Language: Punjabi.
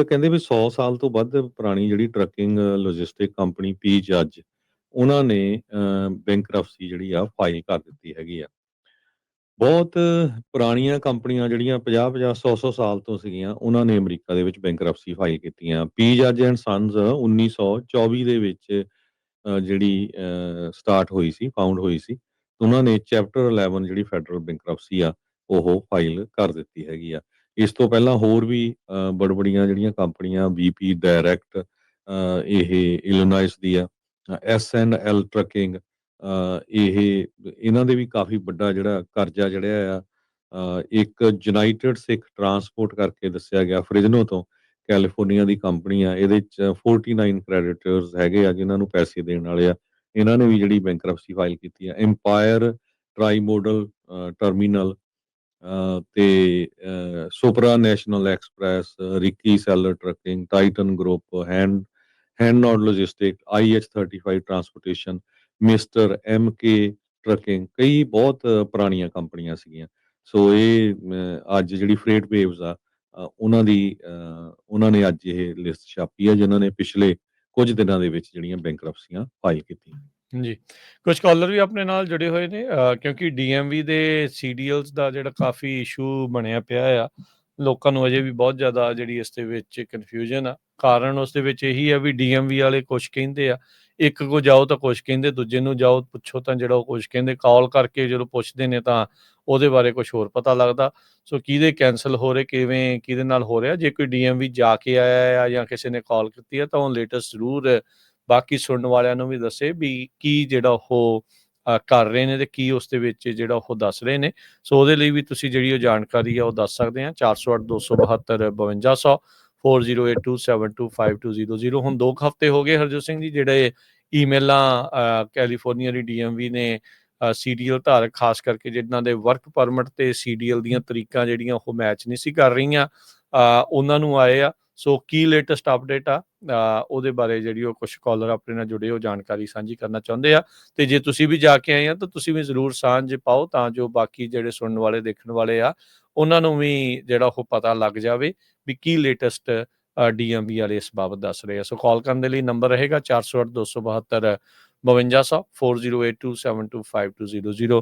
ਕਹਿੰਦੇ ਵੀ 100 ਸਾਲ ਤੋਂ ਵੱਧ ਪੁਰਾਣੀ ਜਿਹੜੀ ਟਰੱਕਿੰਗ ਲੌਜਿਸਟਿਕ ਕੰਪਨੀ ਪੀ ਜੱਜ ਉਹਨਾਂ ਨੇ ਬੈਂਕਰਪਸੀ ਜਿਹੜੀ ਆ ਫਾਈਲ ਕਰ ਦਿੱਤੀ ਹੈਗੀ ਆ। ਬਹੁਤ ਪੁਰਾਣੀਆਂ ਕੰਪਨੀਆਂ ਜਿਹੜੀਆਂ 50-50, 100-100 ਸਾਲ ਤੋਂ ਸੀਗੀਆਂ, ਉਹਨਾਂ ਨੇ ਅਮਰੀਕਾ ਦੇ ਵਿੱਚ ਬੈਂਕਰਪਸੀ ਫਾਈਲ ਕੀਤੀਆਂ। ਪੀ ਜੱਜ ਐਂਡ ਸੰਨਜ਼ 1924 ਦੇ ਵਿੱਚ ਜਿਹੜੀ ਸਟਾਰਟ ਹੋਈ ਸੀ, ਫਾਊਂਡ ਹੋਈ ਸੀ। ਉਹਨਾਂ ਨੇ ਚੈਪਟਰ 11 ਜਿਹੜੀ ਫੈਡਰਲ ਬੈਂਕਰਪਸੀ ਆ, ਉਹ ਫਾਈਲ ਕਰ ਦਿੱਤੀ ਹੈਗੀ ਆ। ਇਸ ਤੋਂ ਪਹਿਲਾਂ ਹੋਰ ਵੀ ਬੜੀਆਂ ਜਿਹੜੀਆਂ ਕੰਪਨੀਆਂ BP ਡਾਇਰੈਕਟ, ਇਹ ਇਲੀਨੋਇਸ ਦੀ ਆ, S&L ਟਰੱਕਿੰਗ, ਇਹ ਇਹਨਾਂ ਦੇ ਵੀ ਕਾਫੀ ਵੱਡਾ ਜਿਹੜਾ ਕਰਜ਼ਾ ਜਿਹੜਾ ਆ, ਇੱਕ ਯੂਨਾਈਟਿਡ ਸਿੱਖ ਟਰਾਂਸਪੋਰਟ ਕਰਕੇ ਦੱਸਿਆ ਗਿਆ ਫ੍ਰਿਜਨੋ ਤੋਂ, ਕੈਲੀਫੋਰਨੀਆ ਦੀ ਕੰਪਨੀ ਆ। ਇਹਦੇ 'ਚ 49 ਕ੍ਰੈਡੀਟਰਸ ਹੈਗੇ ਆ ਜਿਨ੍ਹਾਂ ਨੂੰ ਪੈਸੇ ਦੇਣ ਵਾਲੇ ਆ। ਇਹਨਾਂ ਨੇ ਵੀ ਜਿਹੜੀ ਬੈਂਕਰਪਸੀ ਫਾਈਲ ਕੀਤੀ ਆ। ਇੰਪਾਇਰ ਟਰਾਈ ਮੋਡਲ ਟਰਮੀਨਲ ਤੇ Supra National Express, Ricky seller trucking, Titan group, hand logistic, IH35 transportation, mister MK trucking, ਕਈ ਬਹੁਤ ਪੁਰਾਣੀਆਂ ਕੰਪਨੀਆਂ ਸੀਗੀਆਂ। ਸੋ ਇਹ ਅੱਜ ਜਿਹੜੀ ਫਰੇਟ ਵੇਵਜ਼ ਆ, ਉਹਨਾਂ ਨੇ ਅੱਜ ਇਹ ਲਿਸਟ ਛਾਪੀ ਆ ਜਿਨ੍ਹਾਂ ਨੇ ਪਿਛਲੇ ਕੁਝ ਦਿਨਾਂ ਦੇ ਵਿੱਚ ਜਿਹੜੀਆਂ ਬੈਂਕਰਪਸੀਆਂ ਫਾਈਲ ਕੀਤੀਆਂ। ਜੀ, ਕੁਛ ਕਾਲਰ ਵੀ ਆਪਣੇ ਨਾਲ ਜੁੜੇ ਹੋਏ ਨੇ ਕਿਉਂਕਿ DMV ਦੇ CDLs ਦਾ ਜਿਹੜਾ ਕਾਫੀ ਇਸ਼ੂ ਬਣਿਆ ਪਿਆ ਆ। ਲੋਕਾਂ ਨੂੰ ਅਜੇ ਵੀ ਬਹੁਤ ਜ਼ਿਆਦਾ ਜਿਹੜੀ ਇਸ ਦੇ ਵਿੱਚ ਕਨਫਿਊਜ਼ਨ ਆ। ਕਾਰਨ ਉਸ ਦੇ ਵਿੱਚ ਇਹੀ ਆ ਵੀ DMV ਵਾਲੇ ਕੁਛ ਕਹਿੰਦੇ ਆ, ਇੱਕ ਕੋ ਜਾਓ ਤਾਂ ਕੁਛ ਕਹਿੰਦੇ, ਦੂਜੇ ਨੂੰ ਜਾਓ ਪੁੱਛੋ ਤਾਂ ਜਿਹੜਾ ਉਹ ਕੁਛ ਕਹਿੰਦੇ। ਕਾਲ ਕਰਕੇ ਜਦੋਂ ਪੁੱਛਦੇ ਨੇ ਤਾਂ ਉਹਦੇ ਬਾਰੇ ਕੁਛ ਹੋਰ ਪਤਾ ਲੱਗਦਾ। ਸੋ ਕਿਹਦੇ ਕੈਂਸਲ ਹੋ ਰਹੇ, ਕਿਵੇਂ, ਕਿਹਦੇ ਨਾਲ ਹੋ ਰਿਹਾ। ਜੇ ਕੋਈ DMV ਜਾ ਕੇ ਆਇਆ ਆ ਜਾਂ ਕਿਸੇ ਨੇ ਕਾਲ ਕੀਤੀ ਆ ਤਾਂ ਉਹ ਲੇਟੈਸਟ ਜ਼ਰੂਰ ਬਾਕੀ ਸੁਣਨ ਵਾਲਿਆਂ ਨੂੰ ਵੀ ਦੱਸੇ ਵੀ ਕੀ ਜਿਹੜਾ ਉਹ ਕਰ ਰਹੇ ਨੇ ਤੇ ਕੀ ਉਸ ਦੇ ਵਿੱਚ ਜਿਹੜਾ ਉਹ ਦੱਸ ਰਹੇ ਨੇ। ਸੋ ਉਹਦੇ ਲਈ ਵੀ ਤੁਸੀਂ ਜਿਹੜੀ ਉਹ ਜਾਣਕਾਰੀ ਆ ਉਹ ਦੱਸ ਸਕਦੇ ਆ। 408 272 5200 4082725200। ਹੁਣ 2 ਹਫ਼ਤੇ ਹੋ ਗਏ ਹਰਜੋਤ ਸਿੰਘ ਜੀ ਜਿਹੜੇ ਈਮੇਲਾਂ ਕੈਲੀਫੋਰਨੀਆ ਦੀ DMV ਨੇ CDL ਧਾਰਕ ਖਾਸ ਕਰਕੇ ਜਿਨ੍ਹਾਂ ਦੇ ਵਰਕ ਪਰਮਿਟ ਤੇ CDL ਦੀਆਂ ਤਰੀਕਾਂ ਜਿਹੜੀਆਂ ਉਹ ਮੈਚ ਨਹੀਂ ਸੀ ਕਰ ਰਹੀਆਂ, ਉਹਨਾਂ ਨੂੰ ਆਏ ਆ। ਸੋ ਕੀ ਲੇਟੈਸਟ ਅਪਡੇਟ ਆ ਉਹਦੇ ਬਾਰੇ ਜਿਹੜੀ ਉਹ ਕੁਛ ਕਾਲਰ ਆਪਣੇ ਨਾਲ ਜੁੜੇ ਉਹ ਜਾਣਕਾਰੀ ਸਾਂਝੀ ਕਰਨਾ ਚਾਹੁੰਦੇ ਆ। ਤੇ ਜੇ ਤੁਸੀਂ ਵੀ ਜਾ ਕੇ ਆਏ ਆ ਤਾਂ ਤੁਸੀਂ ਵੀ ਜ਼ਰੂਰ ਸਾਂਝ ਪਾਓ ਤਾਂ ਜੋ ਬਾਕੀ ਜਿਹੜੇ ਸੁਣਨ ਵਾਲੇ ਦੇਖਣ ਵਾਲੇ ਆ ਉਹਨਾਂ ਨੂੰ ਵੀ ਜਿਹੜਾ ਉਹ ਪਤਾ ਲੱਗ ਜਾਵੇ ਵੀ ਕੀ ਲੇਟੈਸਟ DMV ਵਾਲੇ ਇਸ ਬਾਬਤ ਦੱਸ ਰਹੇ ਆ। ਸੋ ਕਾਲ ਕਰਨ ਦੇ ਲਈ ਨੰਬਰ ਰਹੇਗਾ 408 272 5200 4082725200।